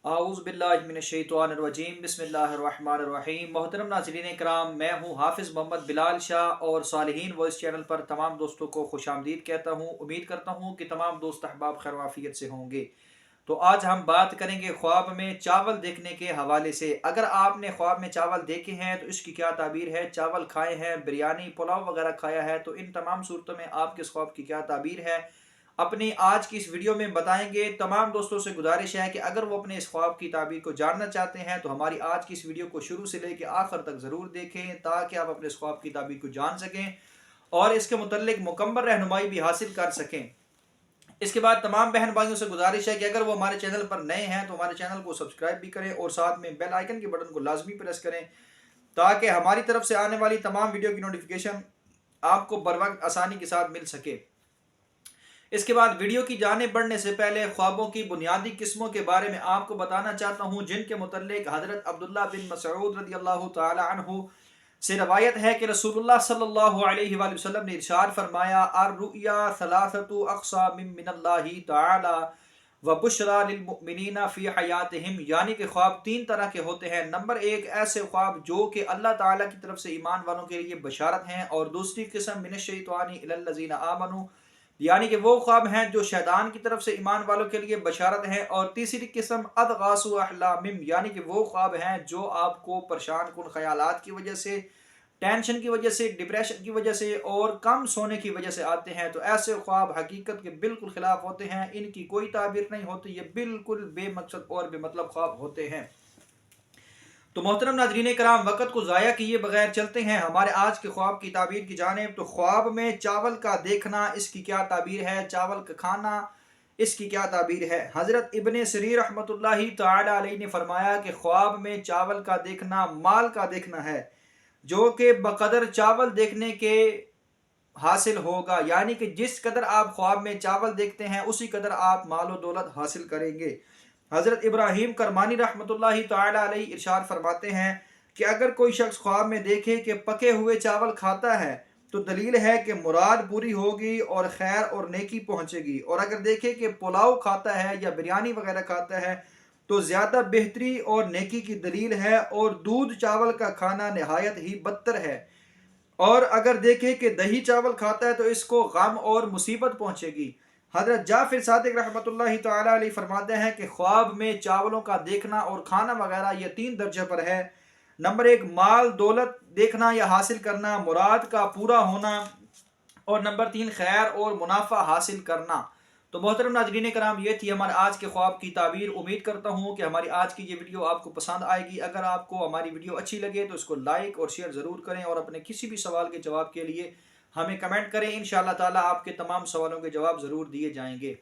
اعوذ باللہ من الشیطان الرجیم بسم اللہ الرحمن الرحیم۔ محترم ناظرین کرام، میں ہوں حافظ محمد بلال شاہ اور صالحین وائس چینل پر تمام دوستوں کو خوش آمدید کہتا ہوں۔ امید کرتا ہوں کہ تمام دوست احباب خیر وعافیت سے ہوں گے۔ تو آج ہم بات کریں گے خواب میں چاول دیکھنے کے حوالے سے۔ اگر آپ نے خواب میں چاول دیکھے ہیں تو اس کی کیا تعبیر ہے؟ چاول کھائے ہیں، بریانی پلاؤ وغیرہ کھایا ہے، تو ان تمام صورتوں میں آپ کے اس خواب کی کیا تعبیر ہے، اپنی آج کی اس ویڈیو میں بتائیں گے۔ تمام دوستوں سے گزارش ہے کہ اگر وہ اپنے اس خواب کی تعبیر کو جاننا چاہتے ہیں تو ہماری آج کی اس ویڈیو کو شروع سے لے کے آخر تک ضرور دیکھیں، تاکہ آپ اپنے اس خواب کی تعبیر کو جان سکیں اور اس کے متعلق مکمل رہنمائی بھی حاصل کر سکیں۔ اس کے بعد تمام بہن بھائیوں سے گزارش ہے کہ اگر وہ ہمارے چینل پر نئے ہیں تو ہمارے چینل کو سبسکرائب بھی کریں اور ساتھ میں بیل آئیکن کے بٹن کو لازمی پریس کریں، تاکہ ہماری طرف سے آنے والی تمام ویڈیو کی نوٹیفیکیشن آپ کو بر وقت آسانی کے ساتھ مل سکے۔ اس کے بعد ویڈیو کی جانب بڑھنے سے پہلے خوابوں کی بنیادی قسموں کے بارے میں آپ کو بتانا چاہتا ہوں، جن کے متعلق حضرت عبداللہ بن مسعود رضی اللہ تعالی عنہ سے روایت ہے کہ رسول اللہ صلی اللہ علیہ وآلہ وسلم نے ارشاد فرمایا، الرؤیا ثلاثۃ اقسام من اللہ تعالی وبشرا للمؤمنین فی حیاتہم، یعنی کہ خواب تین طرح کے ہوتے ہیں۔ نمبر ایک، ایسے خواب جو کہ اللہ تعالیٰ کی طرف سے ایمان والوں کے لیے بشارت ہیں، اور دوسری قسم من الشیطان الی الذین آمنوا، یعنی کہ وہ خواب ہیں جو شیطان کی طرف سے ایمان والوں کے لیے بشارت ہیں، اور تیسری قسم اضغاث احلام، یعنی کہ وہ خواب ہیں جو آپ کو پریشان کن خیالات کی وجہ سے، ٹینشن کی وجہ سے، ڈپریشن کی وجہ سے اور کم سونے کی وجہ سے آتے ہیں۔ تو ایسے خواب حقیقت کے بالکل خلاف ہوتے ہیں، ان کی کوئی تعبیر نہیں ہوتی، یہ بالکل بے مقصد اور بے مطلب خواب ہوتے ہیں۔ تو محترم ناظرین کرام، وقت کو ضائع کیے بغیر چلتے ہیں ہمارے آج کے خواب کی تعبیر کی جانب۔ تو خواب میں چاول کا دیکھنا، اس کی کیا تعبیر ہے؟ چاول کا کھانا، اس کی کیا تعبیر ہے؟ حضرت ابن سری رحمۃ اللہ تعالی علیہ نے فرمایا کہ خواب میں چاول کا دیکھنا مال کا دیکھنا ہے، جو کہ بقدر چاول دیکھنے کے حاصل ہوگا، یعنی کہ جس قدر آپ خواب میں چاول دیکھتے ہیں اسی قدر آپ مال و دولت حاصل کریں گے۔ حضرت ابراہیم کرمانی رحمۃ اللہ تعالی علیہ ارشاد فرماتے ہیں کہ اگر کوئی شخص خواب میں دیکھے کہ پکے ہوئے چاول کھاتا ہے تو دلیل ہے کہ مراد پوری ہوگی اور خیر اور نیکی پہنچے گی، اور اگر دیکھے کہ پلاؤ کھاتا ہے یا بریانی وغیرہ کھاتا ہے تو زیادہ بہتری اور نیکی کی دلیل ہے، اور دودھ چاول کا کھانا نہایت ہی بدتر ہے، اور اگر دیکھے کہ دہی چاول کھاتا ہے تو اس کو غم اور مصیبت پہنچے گی۔ حضرت جعفر صادق رحمۃ اللہ تعالی علیہ فرماتے ہیں کہ خواب میں چاولوں کا دیکھنا اور کھانا وغیرہ یہ تین درجے پر ہے۔ نمبر ایک، مال دولت دیکھنا یا حاصل کرنا، مراد کا پورا ہونا، اور نمبر تین، خیر اور منافع حاصل کرنا۔ تو محترم ناظرین کرام، یہ تھی ہمارے آج کے خواب کی تعبیر۔ امید کرتا ہوں کہ ہماری آج کی یہ ویڈیو آپ کو پسند آئے گی۔ اگر آپ کو ہماری ویڈیو اچھی لگے تو اس کو لائک اور شیئر ضرور کریں، اور اپنے کسی بھی سوال کے جواب کے لیے ہمیں کمنٹ کریں۔ انشاءاللہ تعالی آپ کے تمام سوالوں کے جواب ضرور دیے جائیں گے۔